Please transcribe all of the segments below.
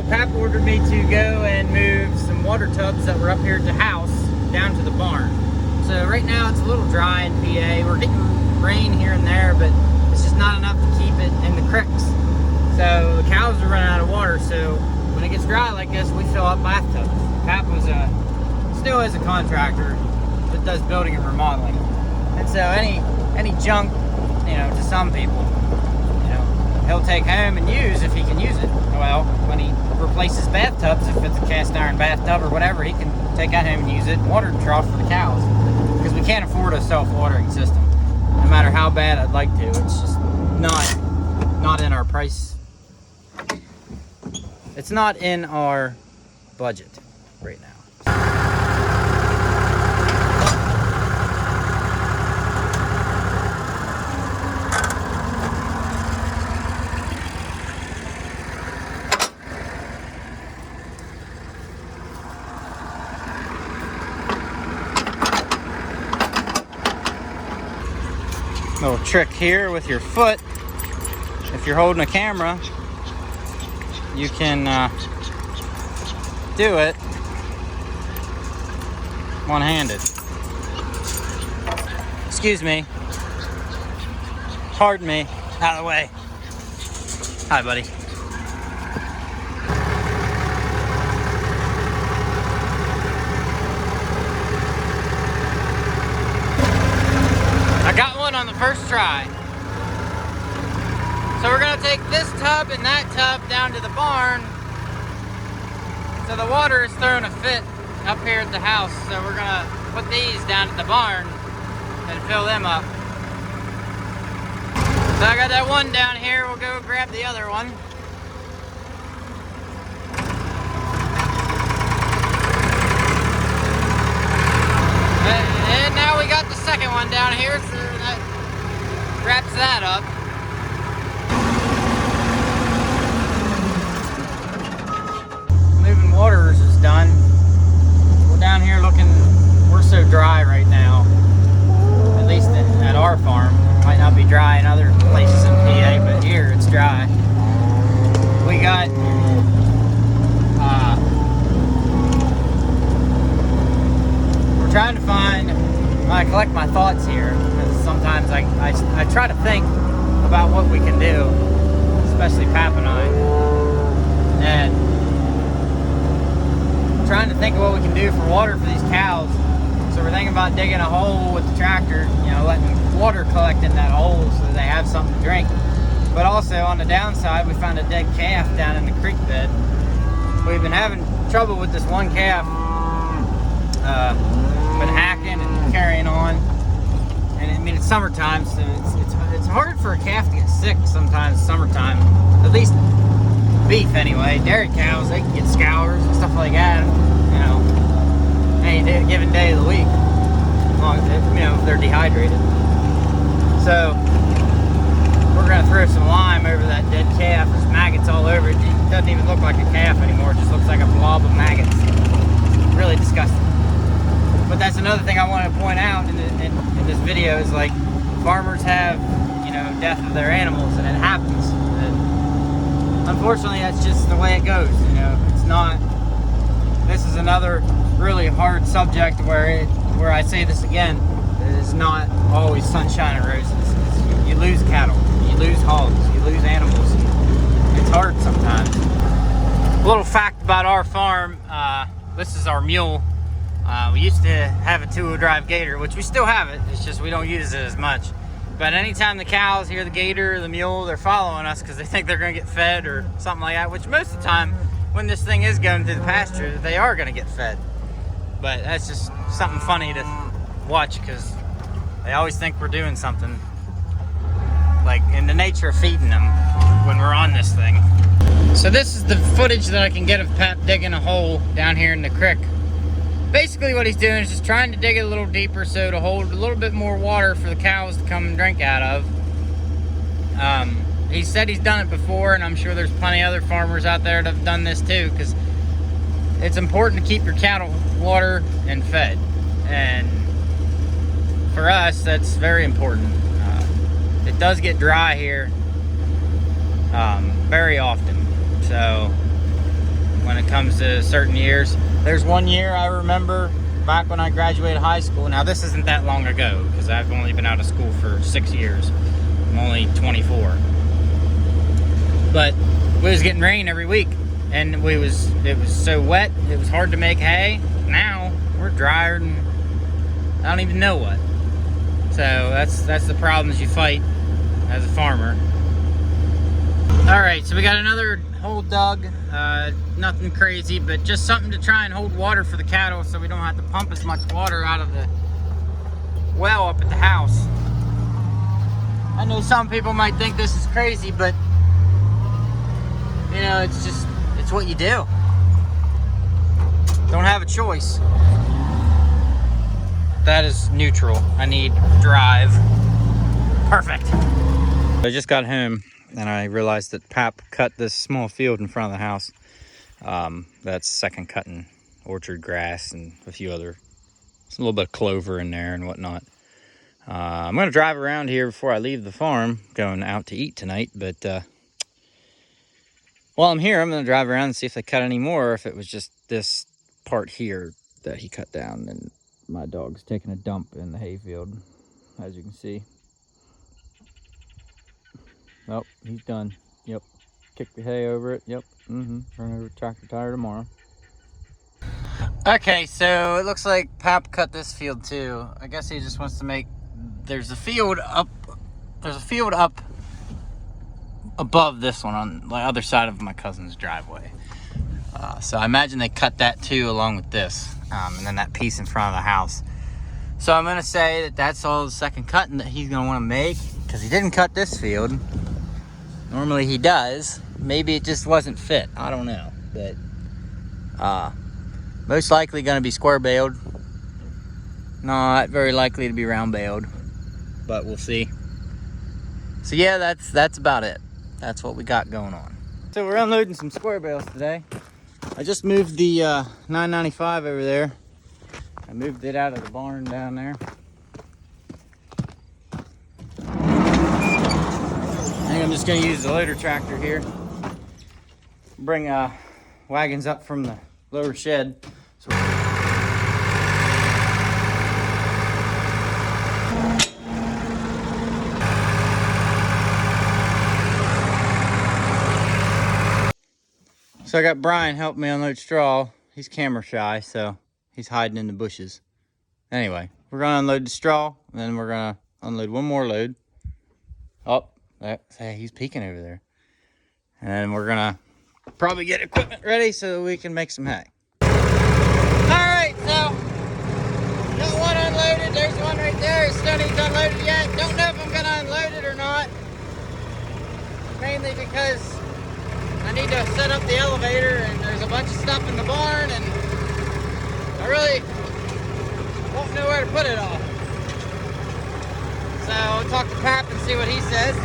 Pap ordered me to go and move some water tubs that were up here at the house down to the barn. So right now it's a little dry in PA. We're getting rain here and there, but it's just not enough to keep it in the creeks. So the cows are running out of water, so when it gets dry like this, we fill up bathtubs. Pap still is a contractor that does building and remodeling. And so any junk, to some people, he'll take home and use if he can use it. Well, when he replaces bathtubs, if it's a cast iron bathtub or whatever, he can take that home and use it and water the trough for the cows. Because we can't afford a self-watering system. No matter how bad I'd like to, it's just not in our price. It's not in our budget right now. Little trick here with your foot. If you're holding a camera, you can do it one-handed. Excuse me. Pardon me. Out of the way. Hi, buddy. I got one on the first try. So we're gonna take this tub and that tub down to the barn. So the water is throwing a fit up here at the house. So we're gonna put these down at the barn and fill them up. So I got that one down here. We'll go grab the other one. And now we got the second one down here, so that wraps that up. Moving waters is done. We're down here looking, we're so dry right now, at least at our farm. Might not be dry in other places in PA, but here it's dry. We got we're trying to find, I collect my thoughts here, because sometimes I try to think about what we can do, especially Pap and I, and trying to think of what we can do for water for these cows. So we're thinking about digging a hole with the tractor, letting water collect in that hole so they have something to drink. But also on the downside, we found a dead calf down in the creek bed. We've been having trouble with this one calf. Been hacking and carrying on. And I mean, it's summertime, so it's hard for a calf to get sick sometimes summertime. At least beef anyway. Dairy cows, they can get scours and stuff like that, any given day of the week, as long as if they're dehydrated. So we're gonna throw some lime over that dead calf. There's maggots all over it. It doesn't even look like a calf anymore. It just looks like a blob of maggots. It's really disgusting. But that's another thing I wanted to point out in this video is, like, farmers have, death of their animals, and it happens. And unfortunately, that's just the way it goes. It's not. This is another really hard subject where I say this again. It is not always sunshine and roses. You lose cattle, you lose hogs, you lose animals. It's hard sometimes. A little fact about our farm. This is our mule. We used to have a two-wheel drive gator, which we still have it. It's just we don't use it as much. But anytime the cows hear the gator or the mule, they're following us because they think they're going to get fed or something like that, which most of the time when this thing is going through the pasture, they are going to get fed. But that's just something funny to watch because they always think we're doing something, like in the nature of feeding them when we're on this thing. So this is the footage that I can get of Pap digging a hole down here in the creek. Basically what he's doing is just trying to dig it a little deeper so to hold a little bit more water for the cows to come and drink out of. He said he's done it before, and I'm sure there's plenty of other farmers out there that have done this too, because it's important to keep your cattle watered and fed. And for us, that's very important. It does get dry here very often. So it comes to certain years. There's one year I remember back when I graduated high school. Now this isn't that long ago because I've only been out of school for 6 years. I'm only 24. But we was getting rain every week, and it was so wet, it was hard to make hay. Now we're drier than I don't even know what. So that's the problems you fight as a farmer. All right, so we got another hole dug. Nothing crazy, but just something to try and hold water for the cattle so we don't have to pump as much water out of the well up at the house. I know some people might think this is crazy, but you know, it's what you do. Don't have a choice. That is neutral. I need drive. Perfect. I just got home and I realized that Pap cut this small field in front of the house. That's second cutting orchard grass and a few other, a little bit of clover in there and whatnot. I'm gonna drive around here before I leave the farm, going out to eat tonight, but while I'm here, I'm gonna drive around and see if they cut any more, or if it was just this part here that he cut down. And my dog's taking a dump in the hayfield, as you can see. Oh, he's done. Yep. Kick the hay over it. Yep. Turn over tractor tire tomorrow. Okay, so it looks like Pap cut this field too. I guess he just wants to make. There's a field up above this one on the other side of my cousin's driveway. So I imagine they cut that too along with this, and then that piece in front of the house. So I'm gonna say that that's all the second cutting that he's gonna want to make, because he didn't cut this field. Normally he does. Maybe it just wasn't fit. I don't know, but most likely gonna be square baled. Not very likely to be round baled, but we'll see. So yeah, that's about it. That's what we got going on. So we're unloading some square bales today. I just moved the 995 over there. I moved it out of the barn down there. I think I'm just gonna use the loader tractor here. Bring wagons up from the lower shed. So I got Brian helping me unload straw. He's camera shy, so he's hiding in the bushes. Anyway, we're gonna unload the straw, and then we're gonna unload one more load. Oh, hey, he's peeking over there. And then we're gonna probably get equipment ready so we can make some hay. All right, so got one unloaded. There's one right there. It still needs unloaded yet. Don't know if I'm gonna unload it or not. Mainly because I need to set up the elevator, and there's a bunch of stuff in the barn, and I really won't know where to put it all. So I'll talk to Pap and see what he says.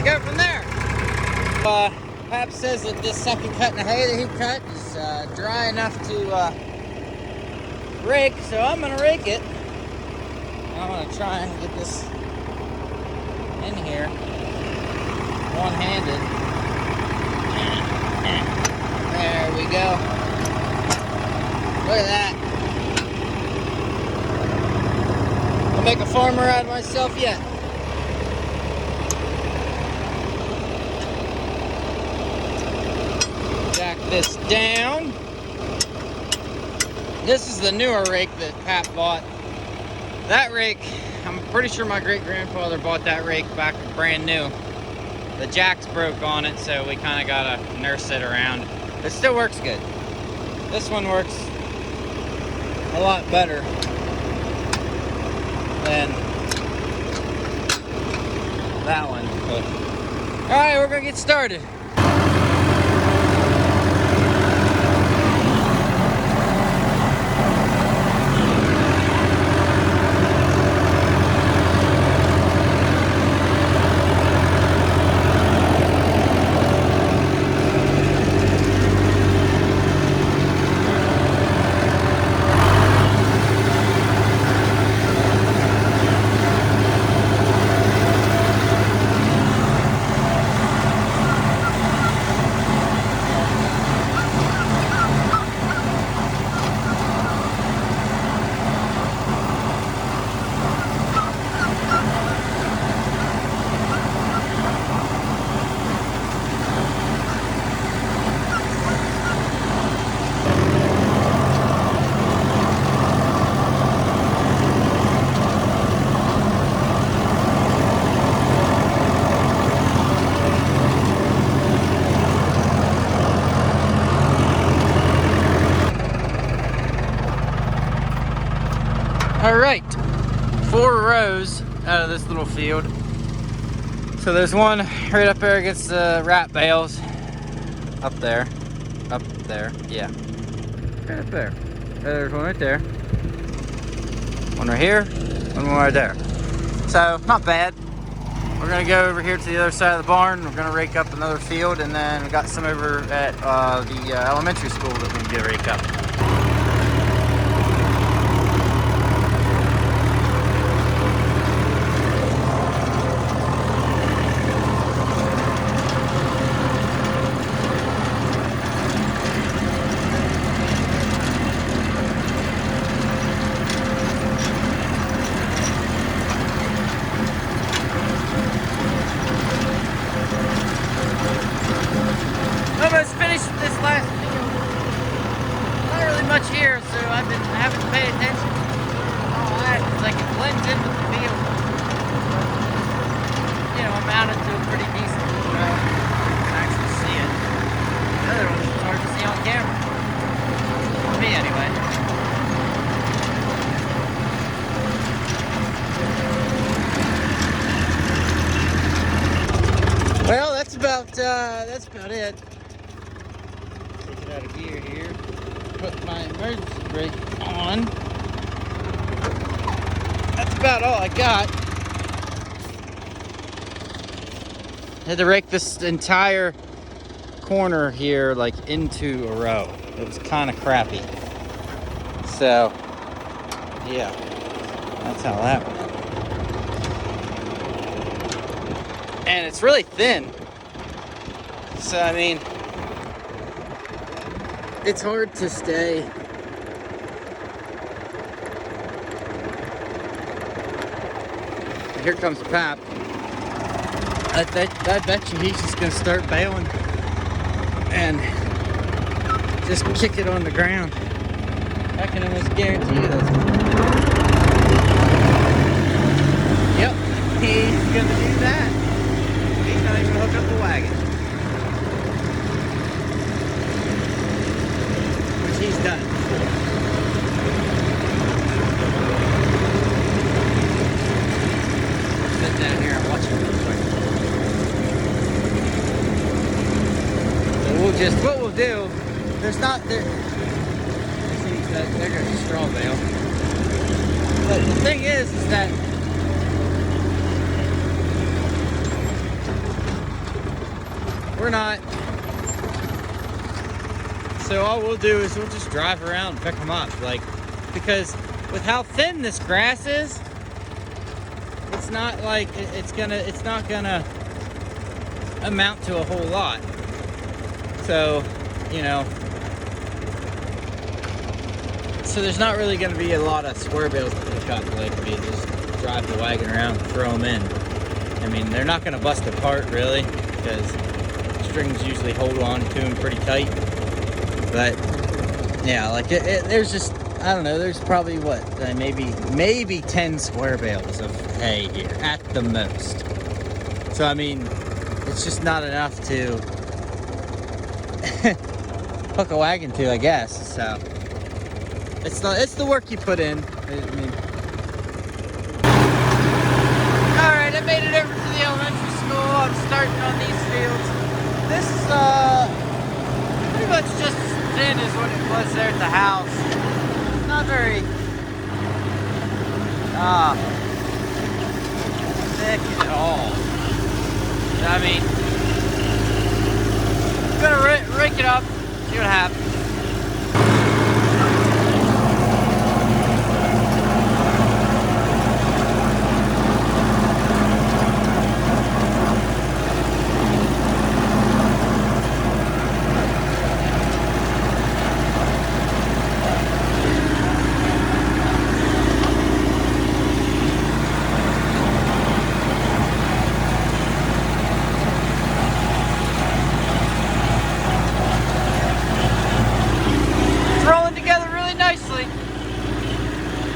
Go from there. Pap says that this second cut in the hay that he cut is dry enough to rake, so I'm gonna rake it. I'm gonna try and get this in here one-handed. There we go. Look at that. I'll make a farmer out of myself yet. Jack this down. This is the newer rake that Pat bought. That rake, I'm pretty sure my great-grandfather bought that rake back brand new. The jacks broke on it, so we kind of got to nurse it around. It still works good. This one works a lot better than that one. But, all right, we're gonna get started. All right, 4 rows out of this little field. So there's one right up there against the rat bales. Up there, yeah. Right up there. There's one right there. One right here, one more right there. So, not bad. We're gonna go over here to the other side of the barn. We're gonna rake up another field, and then we got some over at the elementary school that we can go rake up. Almost finished this last field. Not really much here, so I've been having to pay attention to all that. It's like it blends in with the field. You know, I mounted to a pretty decent row. You can actually see it. The other one is hard to see on camera. For me, anyway. Well, that's about it. Take it out of gear here. Put my emergency brake on. That's about all I got. Had to rake this entire corner here like into a row. It was kind of crappy. So, yeah, that's how that went. And it's really thin. So, I mean, it's hard to stay. Here comes Pap. I bet you he's just gonna start bailing and just kick it on the ground. I can almost guarantee you that's. Yep, he's gonna do that. He's not even gonna hook up the wagon. Which he's done. Sit down here and watch it real quick. So what we'll do, there's not, there, see, there goes a straw bale. But the thing is that we're not, so all we'll do is we'll just drive around and pick them up, like, because with how thin this grass is, it's not like it's not gonna amount to a whole lot. So, you know, so there's not really gonna be a lot of square bales to pick up. Like, we just drive the wagon around and throw them in. I mean, they're not gonna bust apart really, because strings usually hold on to them pretty tight. But yeah, like there's just, I don't know, there's probably what, maybe 10 square bales of hay here at the most. So I mean, it's just not enough to hook a wagon to, I guess. So it's the work you put in. I mean, all right, I made it over to the elementary school. I'm starting on these fields. This is pretty much just as thin as what it was there at the house. Not very thick at all. I mean, I'm gonna rake it up, see what happens.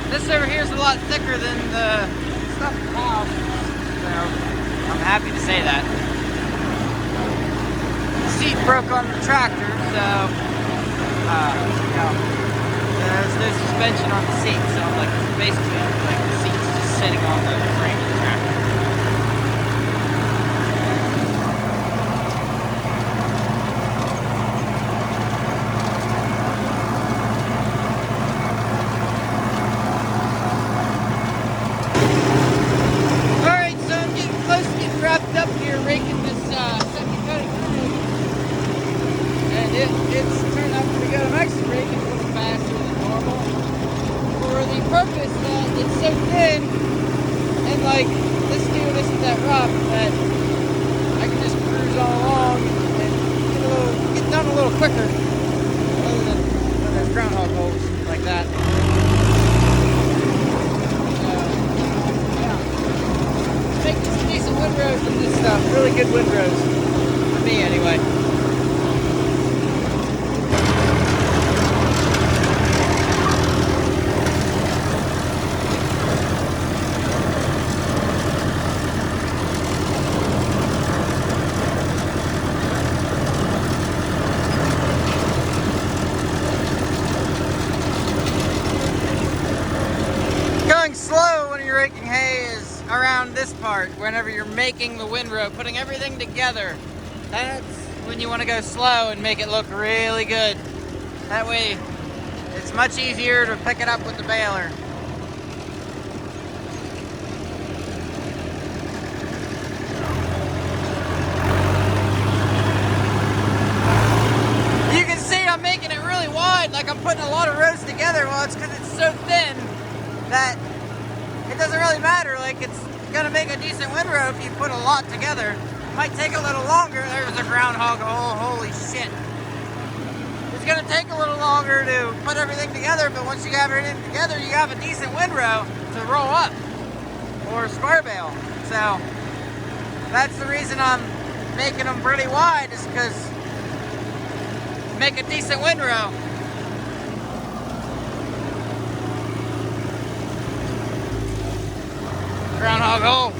This over here is a lot thicker than the stuff at the house, so I'm happy to say that. The seat broke on the tractor, so you know, there's no suspension on the seat, so like basically like the seat's just sitting on the frame of the tractor. Alright, so I'm getting close to getting wrapped up here, raking this second cutting through. And it's turned out pretty good. I'm actually raking a little faster than normal for the purpose that it's so thin and like this steel isn't that rough that I can just cruise on along and get done a little quicker other than when there's groundhog holes like that. Yeah. Making some decent windrows in this stuff. Really good windrows. For me anyway. Slow when you're raking hay is around this part, whenever you're making the windrow, putting everything together. That's when you want to go slow and make it look really good. That way it's much easier to pick it up with the baler. You can see I'm making it really wide, like I'm putting a lot of rows together. Well, it's because it's so thin that it doesn't really matter. Like, it's gonna make a decent windrow if you put a lot together. It might take a little longer. There's a groundhog hole. Holy shit. It's gonna take a little longer to put everything together, but once you have everything together, you have a decent windrow to roll up or square bale. So that's the reason I'm making them pretty wide, is because make a decent windrow. Groundhog hole.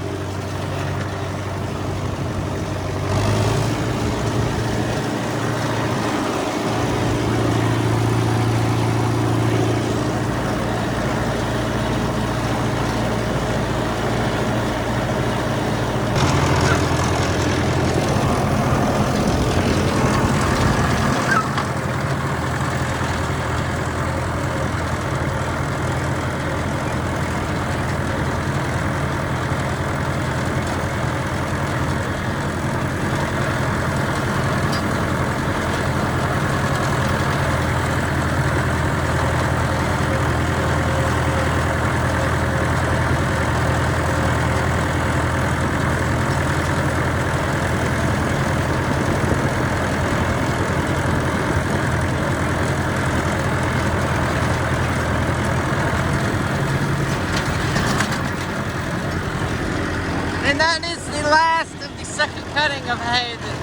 And that is the last of the second cutting of hay that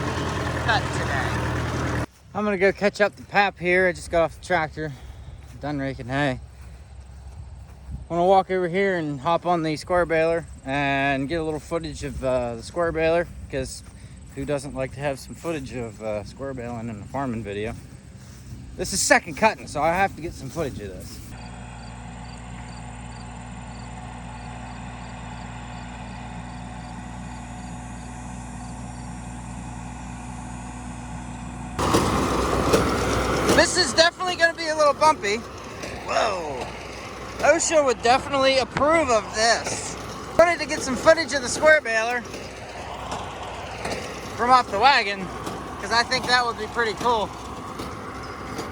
we cut today. I'm gonna go catch up the pap here. I just got off the tractor, done raking hay. I'm gonna walk over here and hop on the square baler and get a little footage of the square baler, because who doesn't like to have some footage of square baling in a farming video? This is second cutting, so I have to get some footage of this. This is definitely going to be a little bumpy. Whoa. OSHA would definitely approve of this. I wanted to get some footage of the square baler from off the wagon, because I think that would be pretty cool.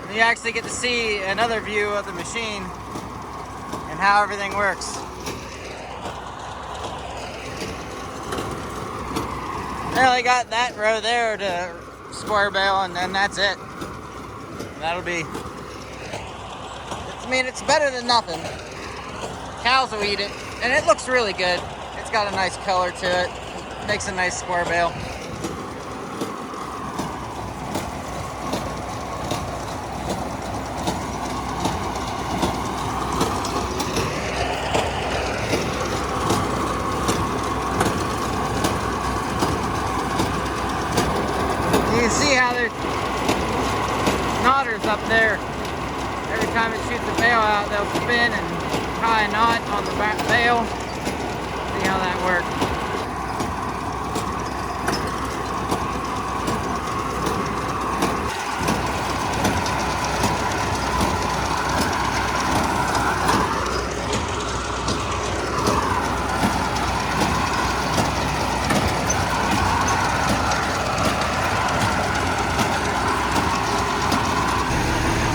And you actually get to see another view of the machine and how everything works. I only got that row there to square bale, and then that's it. That'll be, I mean, it's better than nothing. Cows will eat it, and it looks really good. It's got a nice color to it. Makes a nice square bale. You can see how there's knotters up there. Every time it shoots the bail out, they'll spin and tie a knot on the back bail. See how that works.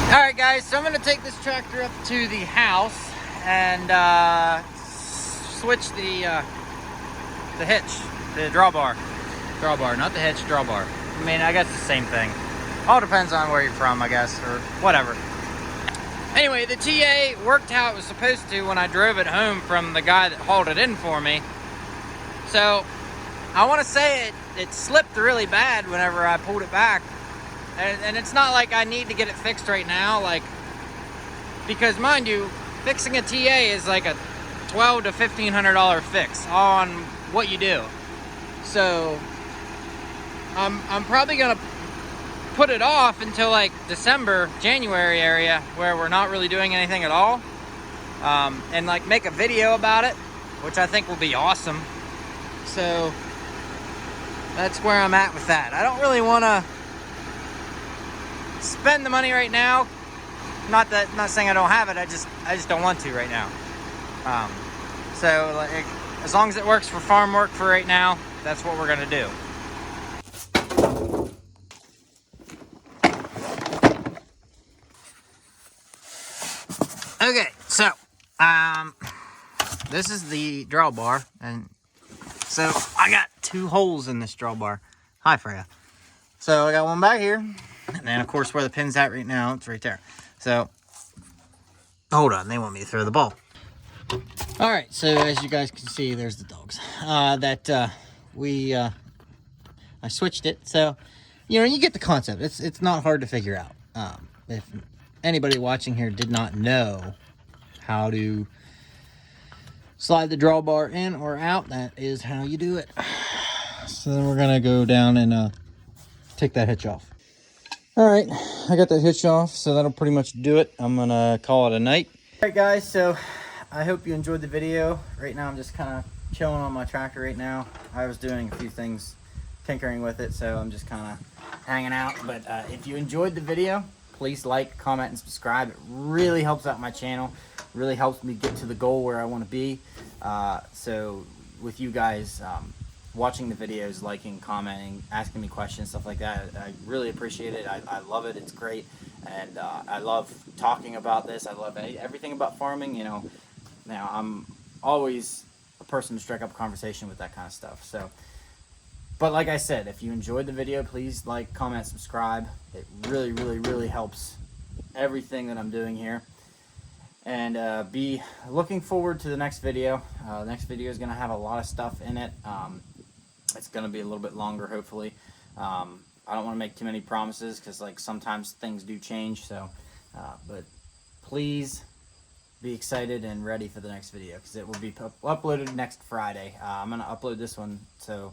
Alright guys, so I'm going to take this tractor up to the house and switch the hitch, the drawbar. Drawbar, not the hitch, drawbar. I mean, I guess the same thing. All depends on where you're from, I guess, or whatever. Anyway, the TA worked how it was supposed to when I drove it home from the guy that hauled it in for me. So, I want to say it slipped really bad whenever I pulled it back. And it's not like I need to get it fixed right now, like, because mind you, fixing a TA is like a $1,200 to $1,500 fix on what you do. So I'm probably gonna put it off until like December, January area, where we're not really doing anything at all, and like make a video about it, which I think will be awesome. So that's where I'm at with that. I don't really want to spend the money right now. Not saying I don't have it, I just don't want to right now. So like, as long as it works for farm work for right now, that's what we're gonna do. Okay, so this is the drawbar, and so I got 2 holes in this drawbar. Hi, Freya. So I got one back here, and then of course where the pin's at right now, it's right there. So hold on, they want me to throw the ball. All right, so as you guys can see, there's the dogs. I switched it, so you know, you get the concept. It's not hard to figure out. If anybody watching here did not know how to slide the drawbar in or out, that is how you do it. So then we're gonna go down and take that hitch off. All right, I got that hitch off, so that'll pretty much do it. I'm gonna call it a night. All right guys, so I hope you enjoyed the video. Right now I'm just kind of chilling on my tractor right now. I was doing a few things, tinkering with it, so I'm just kind of hanging out. But if you enjoyed the video, please like, comment, and subscribe. It really helps out my channel. Really helps me get to the goal where I want to be. So with you guys watching the videos, liking, commenting, asking me questions, stuff like that, I really appreciate it. I love it. It's great. And I love talking about this. I love everything about farming. You know, now I'm always a person to strike up a conversation with that kind of stuff. So, but like I said, if you enjoyed the video, please like, comment, subscribe. It really, really, really helps everything that I'm doing here. And be looking forward to the next video. The next video is going to have a lot of stuff in it. It's going to be a little bit longer, hopefully. I don't want to make too many promises because, like, sometimes things do change. So, but please be excited and ready for the next video because it will be uploaded next Friday. I'm going to upload this one, so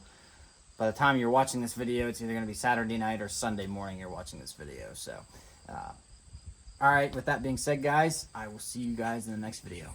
by the time you're watching this video, it's either going to be Saturday night or Sunday morning you're watching this video. So, all right, with that being said, guys, I will see you guys in the next video.